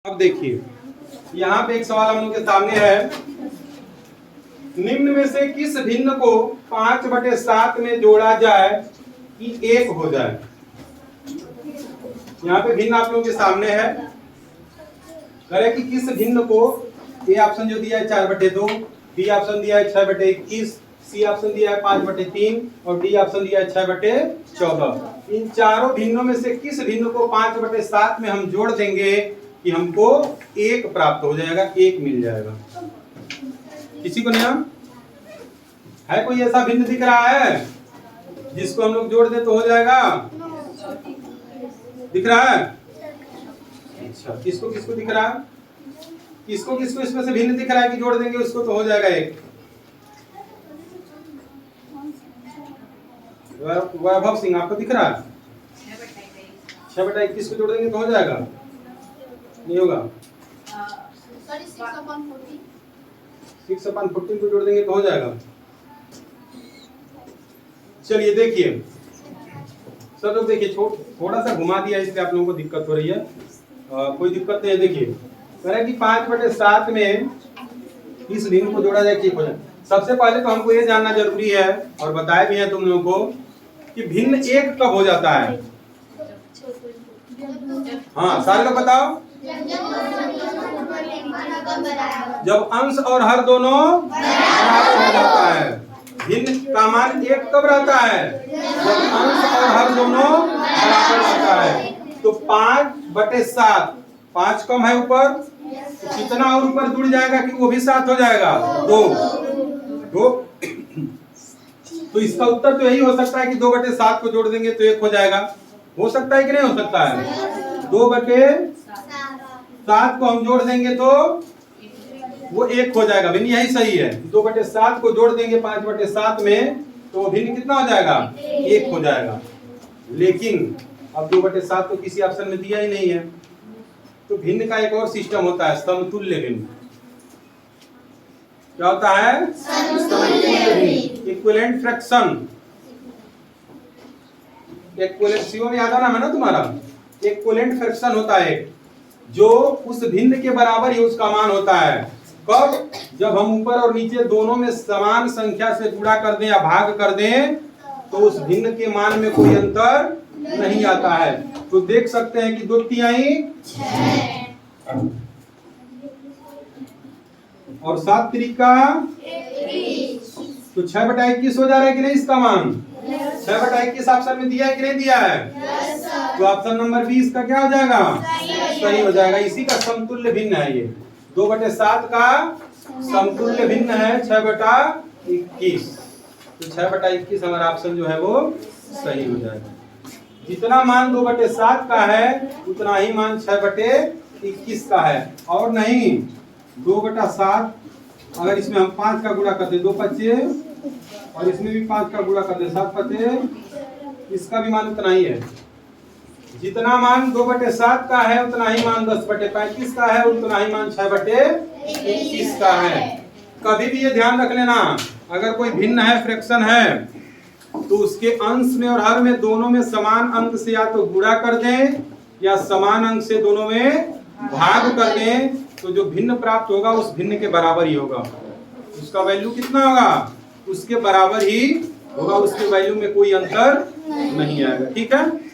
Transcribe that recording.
अब देखिए यहाँ पे एक सवाल हम लोग के सामने है, निम्न में से किस भिन्न को 5/7 में जोड़ा जाए कि 1 हो जाए। यहाँ पे भिन्न आप लोगों के सामने है, करे कि किस भिन्न को, ए ऑप्शन जो दिया है 4/2, बी ऑप्शन दिया है 6/21, सी ऑप्शन दिया है 5/3 और डी ऑप्शन दिया है 6/14। इन चारों भिन्नों में से किस भिन्न को 5/7 में हम जोड़ देंगे कि हमको 1 प्राप्त हो जाएगा, 1 मिल जाएगा। किसी को नहीं है? कोई ऐसा भिन्न दिख रहा है जिसको हम लोग जोड़ दे तो हो जाएगा? दिख रहा है? अच्छा, किसको किसको दिख रहा है? किसको किसको इसमें से भिन्न दिख रहा है कि जोड़ देंगे उसको तो हो जाएगा 1? वैभव सिंह, आपको दिख रहा है? 6/21 को जोड़ देंगे तो हो जाएगा? नहीं होगा? 6/14 को जोड़ देंगे तो हो जाएगा? चलिए देखिए सब लोग, देखिए थोड़ा सा घुमा दिया इसलिए आप लोगों को दिक्कत हो रही है। कोई दिक्कत नहीं है। देखिए कह रहा है कि 5/7 में इस भिन्न को जोड़ा जाए ठीक हो जाए। सबसे पहले तो हमको ये जानना जरूरी है और बताया भी है तुम लोगों को कि भिन्न 1 कब हो जाता है। हाँ सारे लोग बताओ। जब अंश और हर दोनों बराबर हो जाता है। भिन्न का मान 1 कब रहता है? जब अंश और हर दोनों बराबर रहता है। तो 5/7, 5 कम है ऊपर, तो कितना और ऊपर जुड़ जाएगा कि वो भी 7 हो जाएगा? 2। तो इसका उत्तर तो यही हो सकता है कि 2/7 को जोड़ देंगे तो 1 हो जाएगा। हो सकता है कि नहीं हो सकता है? 2/7 को हम जोड़ देंगे तो वो 1 हो जाएगा। भिन्न यही सही है। 2/7 को जोड़ देंगे 5/7 में तो भिन्न कितना हो जाएगा? 1 हो जाएगा। लेकिन अब 2/7 तो किसी ऑप्शन में दिया ही नहीं है। तो भिन्न का एक और सिस्टम होता है, समतुल्य भिन्न। क्या होता है? समतुल्य भिन्न, इक्विवेलेंट फ्रैक्शन। इक्विवेलेंट सीओ में याद आना है ना तुम्हारा? इक्विवेलेंट फ्रैक्शन होता है जो उस भिन्न के बराबर ही उसका मान होता है। कब? जब हम ऊपर और नीचे दोनों में समान संख्या से गुणा कर दें या भाग कर दें तो उस भिन्न के मान में कोई अंतर नहीं आता है। तो देख सकते हैं कि 2 तिहाई 6 और 7 त्रिका 21। तो 6/21 हो जा रहा है कि नहीं इसका मान? 6/21 ऑप्शन में दिया है कि नहीं दिया है? तो ऑप्शन नंबर 20 का क्या हो जाएगा? सही हो जाएगा। इसी का समतुल्य भिन्न है ये। 2/7 का समतुल्य भिन्न है 6/21। तो 6/21 हमारा ऑप्शन जो है वो सही हो जाएगा। जितना मान 2/7 का है उतना ही मान 6/21 का है और नहीं। 2/7 अगर इसमें हम 5 का गुणा करते 2×5 और इसमें भी 5 का गुणा करते 7×5, इसका भी मान उतना ही है। जितना मान 2/7 का है उतना ही मान 10/35 का है, उतना ही मान 6/21 का है। कभी भी ये ध्यान रख लेना, अगर कोई भिन्न है, फ्रैक्शन है, तो उसके अंश में और हर में दोनों में समान अंक से या तो गुणा कर दें या समान अंक से दोनों में भाग कर दें, तो जो भिन्न प्राप्त होगा उस भिन्न के बराबर ही होगा। उसका वैल्यू कितना होगा? उसके बराबर ही होगा। उसके वैल्यू में कोई अंतर नहीं आएगा। ठीक है।